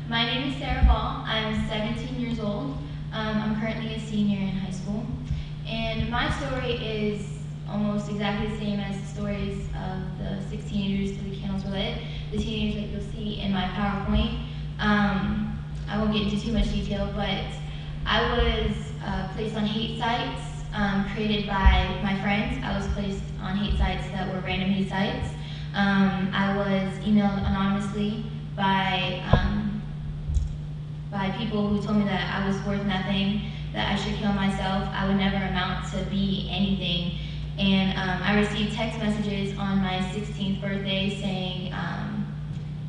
My name is Sarah Ball. I'm 17 years old. I'm currently a senior in high school. And my story is almost exactly the same as the stories of the 6 teenagers to the candles were lit, the teenagers that you'll see in my PowerPoint. I won't get into too much detail, but I was placed on hate sites created by my friends. I was placed on hate sites that were random hate sites. I was emailed anonymously by people who told me that I was worth nothing, that I should kill myself, I would never amount to be anything. And I received text messages on my 16th birthday saying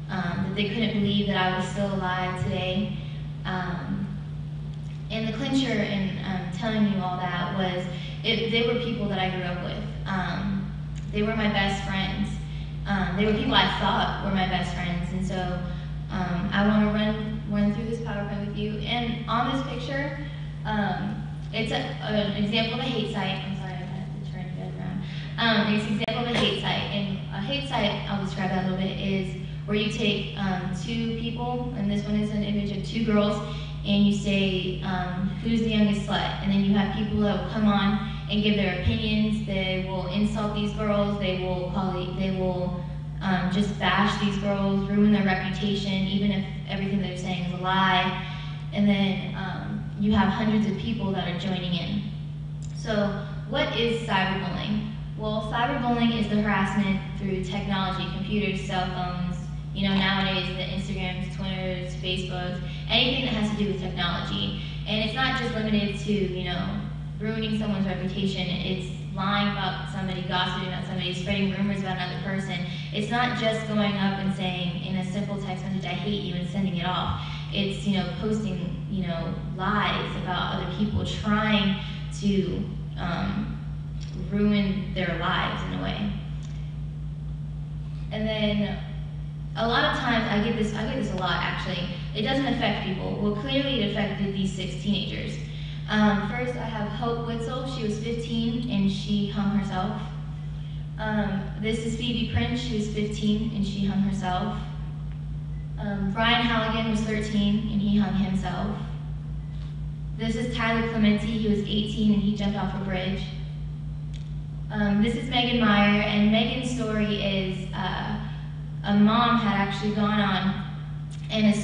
that they couldn't believe that I was still alive today. And the clincher in telling you all that was, they were people that I grew up with. They were my best friends. They were people I thought were my best friends. And so I want to run through this PowerPoint with you. And on this picture, it's an example of a hate site. I'm sorry, I have to turn you guys around. It's an example of a hate site. And a hate site, I'll describe that a little bit, is where you take two people, and this one is an image of two girls, and you say, who's the youngest slut? And then you have people that will come on and give their opinions. They will insult these girls. They will just bash these girls, ruin their reputation, even if everything they're saying is a lie. And then you have hundreds of people that are joining in. So what is cyberbullying? Well, cyberbullying is the harassment through technology, computers, cell phones, nowadays the Instagrams, Twitters, Facebooks, anything that has to do with technology. And it's not just limited to, ruining someone's reputation. It's lying about somebody, gossiping about somebody, spreading rumors about another person. It's not just going up and saying in a simple text message, I hate you, and sending it off. It's, posting, lies about other people, trying to ruin their lives in a way. And then a lot of times, I get this a lot actually, it doesn't affect people. Well, clearly it affected these 6 teenagers. First, I have Hope Witzel. She was 15 and she hung herself. This is Phoebe Prince. She was 15 and she hung herself. Brian Halligan was 13 and he hung himself. This is Tyler Clementi. He was 18 and he jumped off a bridge. This is Megan Meyer, and Megan's story is a mom had actually gone on and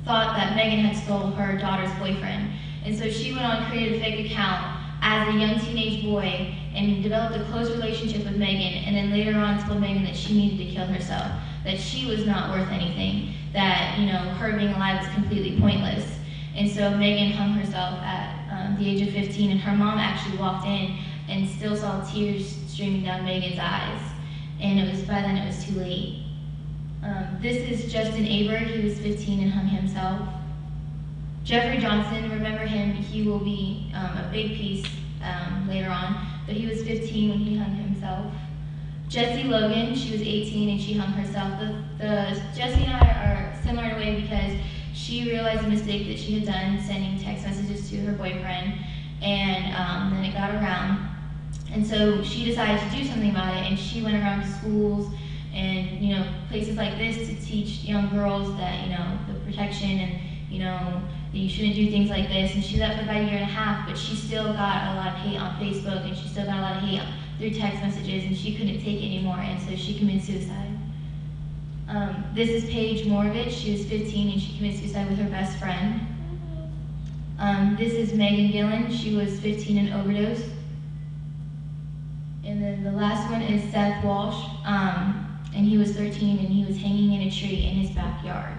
thought that Megan had stole her daughter's boyfriend. And so she went on, created a fake account as a young teenage boy and developed a close relationship with Megan, and then later on told Megan that she needed to kill herself, that she was not worth anything, that her being alive was completely pointless. And so Megan hung herself at the age of 15, and her mom actually walked in and still saw tears streaming down Megan's eyes. And by then it was too late. This is Justin Aber. He was 15 and hung himself. Jeffrey Johnson, remember him, he will be a big piece later on, but he was 15 when he hung himself. Jessie Logan, she was 18 and she hung herself. Jessie and I are similar in a way because she realized the mistake that she had done sending text messages to her boyfriend, and then it got around. And so she decided to do something about it, and she went around to schools and places like this to teach young girls that the protection and that you shouldn't do things like this. And she did that for about a year and a half, but she still got a lot of hate on Facebook, and she still got a lot of hate through text messages, and she couldn't take it anymore, and so she committed suicide. This is Paige Moravich. She was 15 and she committed suicide with her best friend. This is Megan Gillen. She was 15 and overdosed. And then the last one is Seth Walsh, and he was 13 and he was hanging in a tree in his backyard.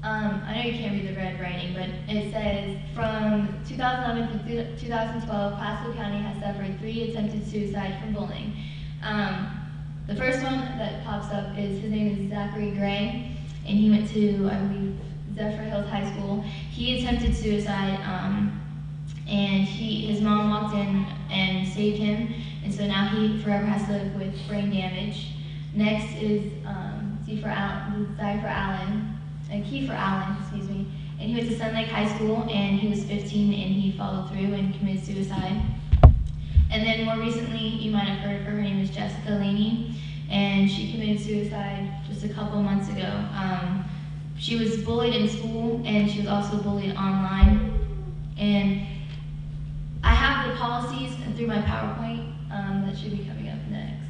I know you can't read the red writing, but it says, from 2011 to 2012, Pasco County has suffered 3 attempted suicides from bullying. The first one that pops up is, his name is Zachary Gray, and he went to, I believe, Zephyr Hills High School. He attempted suicide, and his mom walked in and saved him, and so now he forever has to live with brain damage. Next is Kiefer Allen, excuse me, and he went to Sun Lake High School, and he was 15 and he followed through and committed suicide. And then more recently, you might have heard of her, her name is Jessica Laney, and she committed suicide just a couple months ago. She was bullied in school, and she was also bullied online. And I have the policies through my PowerPoint that should be coming up next.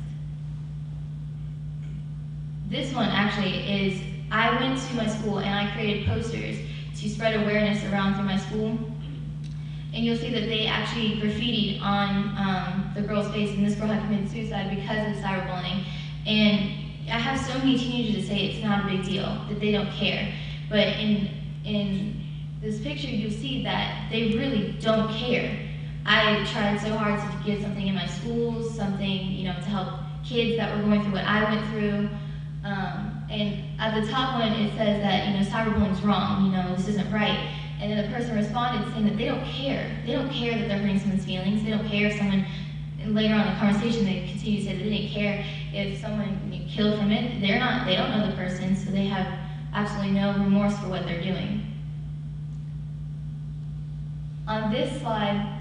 This one actually is, I went to my school and I created posters to spread awareness around through my school. And you'll see that they actually graffitied on the girl's face, and this girl had committed suicide because of cyberbullying. And I have so many teenagers that say it's not a big deal, that they don't care. But in this picture, you'll see that they really don't care. I tried so hard to get something in my schools, something, to help kids that were going through what I went through. And at the top one, it says that, cyberbullying's wrong, this isn't right. And then the person responded saying that they don't care. They don't care that they're hurting someone's feelings. They don't care if someone, and later on in the conversation, they continue to say that they didn't care if someone killed from it. They don't know the person, so they have absolutely no remorse for what they're doing. On this slide,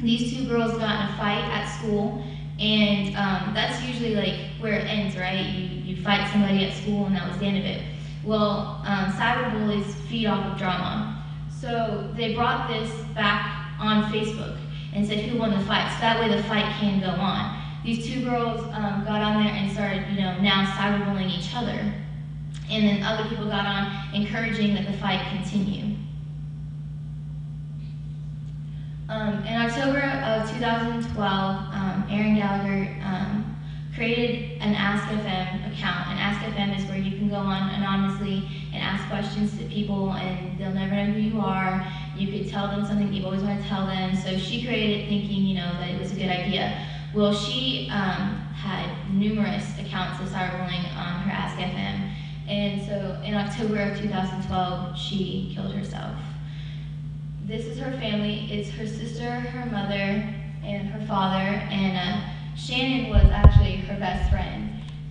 these two girls got in a fight at school, and that's usually like where it ends, right? You fight somebody at school, and that was the end of it. Well, cyberbullies feed off of drama. So they brought this back on Facebook and said who won the fight, so that way the fight can go on. These two girls got on there and started, now cyberbullying each other. And then other people got on encouraging that the fight continue. In October of 2012, Aaron Gallagher created an AskFM account. And AskFM is where you can go on anonymously and ask questions to people, and they'll never know who you are. You could tell them something you've always wanted to tell them. So she created it thinking, that it was a good idea. Well, she had numerous accounts of cyberbullying on her AskFM. And so in October of 2012, she killed herself. This is her family. It's her sister, her mother, and her father. And Shannon was actually her best friend.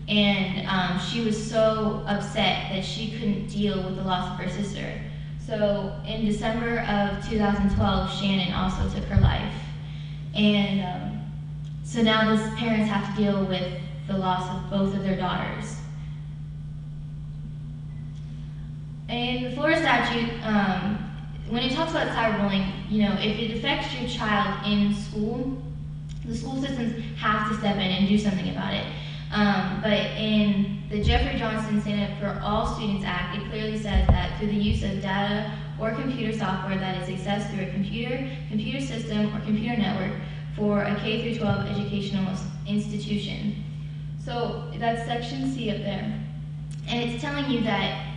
And she was so upset that she couldn't deal with the loss of her sister. So in December of 2012, Shannon also took her life. And so now these parents have to deal with the loss of both of their daughters. In the Florida statute, when it talks about cyberbullying, if it affects your child in school, the school systems have to step in and do something about it. But in the Jeffrey Johnson Stand Up for All Students Act, it clearly says that through the use of data or computer software that is accessed through a computer system, or computer network for a K-12 educational institution. So that's section C up there. And it's telling you that,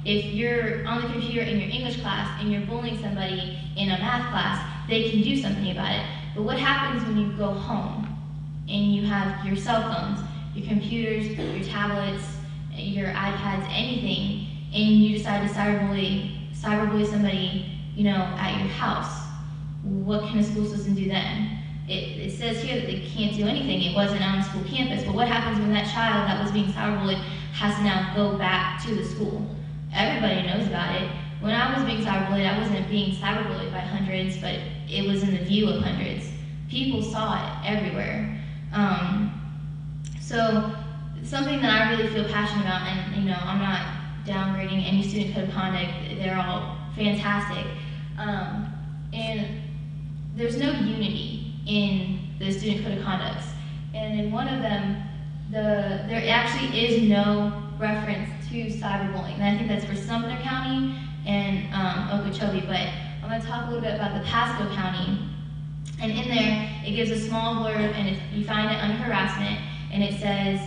if you're on the computer in your English class and you're bullying somebody in a math class, they can do something about it. But what happens when you go home and you have your cell phones, your computers, your tablets, your iPads, anything, and you decide to cyberbully somebody, at your house? What can a school system do then? It says here that they can't do anything. It wasn't on a school campus. But what happens when that child that was being cyberbullied has to now go back to the school? Everybody knows about it. When I was being cyberbullied, I wasn't being cyberbullied by hundreds, but it was in the view of hundreds. People saw it everywhere. So something that I really feel passionate about, and I'm not downgrading any student code of conduct, they're all fantastic. And there's no unity in the student code of conducts. And in one of them, there actually is no reference to cyberbullying. And I think that's for Sumter County and Okeechobee, but I'm going to talk a little bit about the Pasco County. And in there, it gives a small blurb, and you find it under harassment, and it says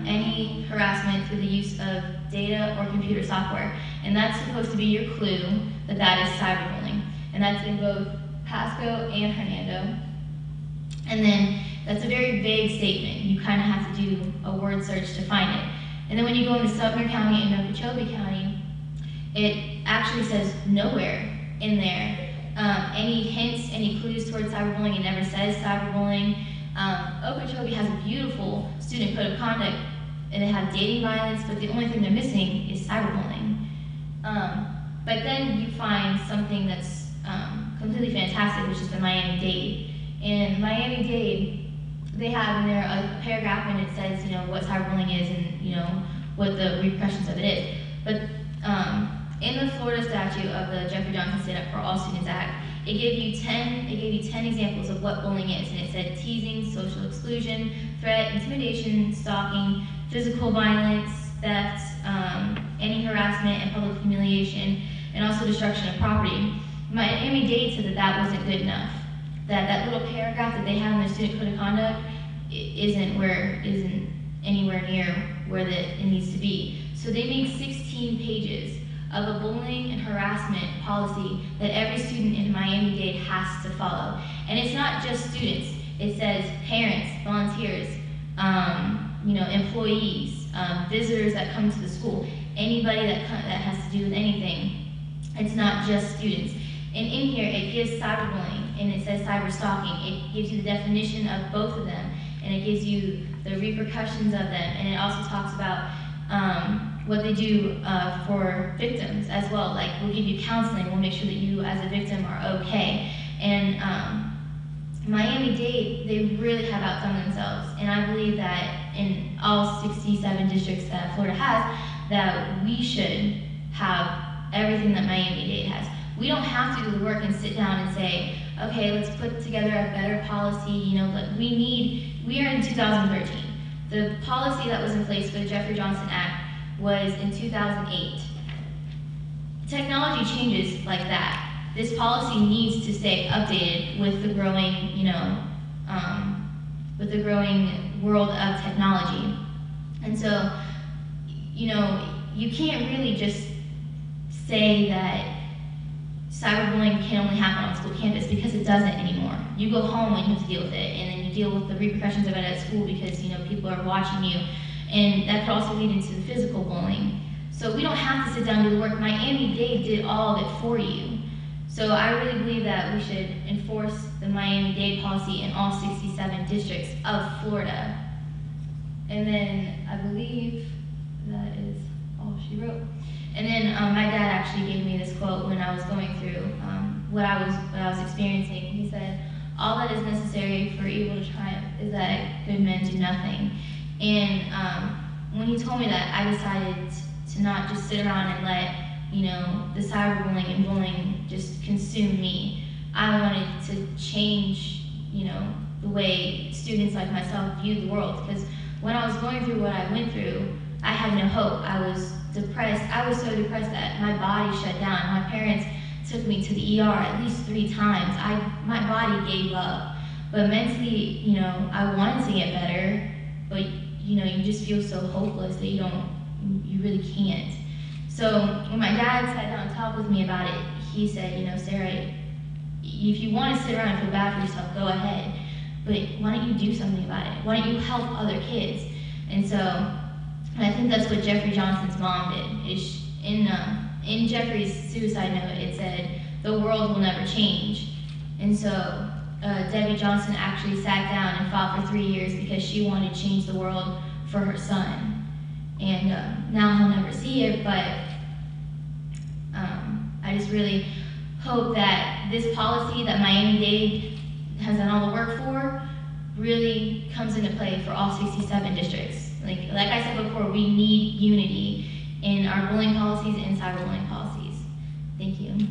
any harassment through the use of data or computer software. And that's supposed to be your clue that that is cyberbullying. And that's in both Pasco and Hernando. And then that's a very vague statement. You kind of have to do a word search to find it. And then when you go into Sumter County and Okeechobee County, it actually says nowhere in there any hints, any clues towards cyberbullying. It never says cyberbullying. Okeechobee has a beautiful student code of conduct, and they have dating violence, but the only thing they're missing is cyberbullying. But then you find something that's completely fantastic, which is the Miami-Dade. And Miami-Dade they have in there a paragraph and it says, what cyberbullying is and, what the repercussions of it is. But in the Florida statute of the Jeffrey Johnson Stand Up for All Students Act, it gave you 10 examples of what bullying is, and it said teasing, social exclusion, threat, intimidation, stalking, physical violence, theft, any harassment and public humiliation, and also destruction of property. Miami-Dade said that that wasn't good enough. That little paragraph that they have in their student code of conduct isn't anywhere near where it needs to be. So they made 16 pages of a bullying and harassment policy that every student in Miami-Dade has to follow. And it's not just students. It says parents, volunteers, employees, visitors that come to the school, anybody that has to do with anything. It's not just students. And in here, it gives cyberbullying, and it says cyber stalking. It gives you the definition of both of them, and it gives you the repercussions of them, and it also talks about what they do for victims as well. Like, we'll give you counseling, we'll make sure that you as a victim are okay. And Miami-Dade, they really have outdone themselves, and I believe that in all 67 districts that Florida has, that we should have everything that Miami-Dade has. We don't have to do the work and sit down and say, okay, let's put together a better policy, we are in 2013. The policy that was in place for the Jeffrey Johnson Act was in 2008. Technology changes like that. This policy needs to stay updated with the growing, with the growing world of technology. And so, you can't really just say that cyberbullying can only happen on school campus, because it doesn't anymore. You go home and you have to deal with it, and then you deal with the repercussions of it at school because people are watching you, and that could also lead into physical bullying. So we don't have to sit down and do the work. Miami-Dade did all of it for you. So I really believe that we should enforce the Miami-Dade policy in all 67 districts of Florida. And then I believe that is all she wrote. And then my dad actually gave me this quote when I was going through what I was experiencing. He said, "All that is necessary for evil to triumph is that good men do nothing." And when he told me that, I decided to not just sit around and let the cyberbullying and bullying just consume me. I wanted to change the way students like myself viewed the world, because when I was going through what I went through, I had no hope. I was depressed. I was so depressed that my body shut down. My parents took me to the ER at least 3 times. My body gave up. But mentally, I wanted to get better, but you just feel so hopeless that you really can't. So when my dad sat down and talked with me about it, he said, "Sarah, if you want to sit around and feel bad for yourself, go ahead. But why don't you do something about it? Why don't you help other kids?" And so I think that's what Jeffrey Johnson's mom did. In Jeffrey's suicide note, it said, "The world will never change." And so Debbie Johnson actually sat down and fought for 3 years because she wanted to change the world for her son. And now he'll never see it, but I just really hope that this policy that Miami-Dade has done all the work for really comes into play for all 67 districts. Like I said before, we need unity in our bullying policies and cyberbullying policies. Thank you.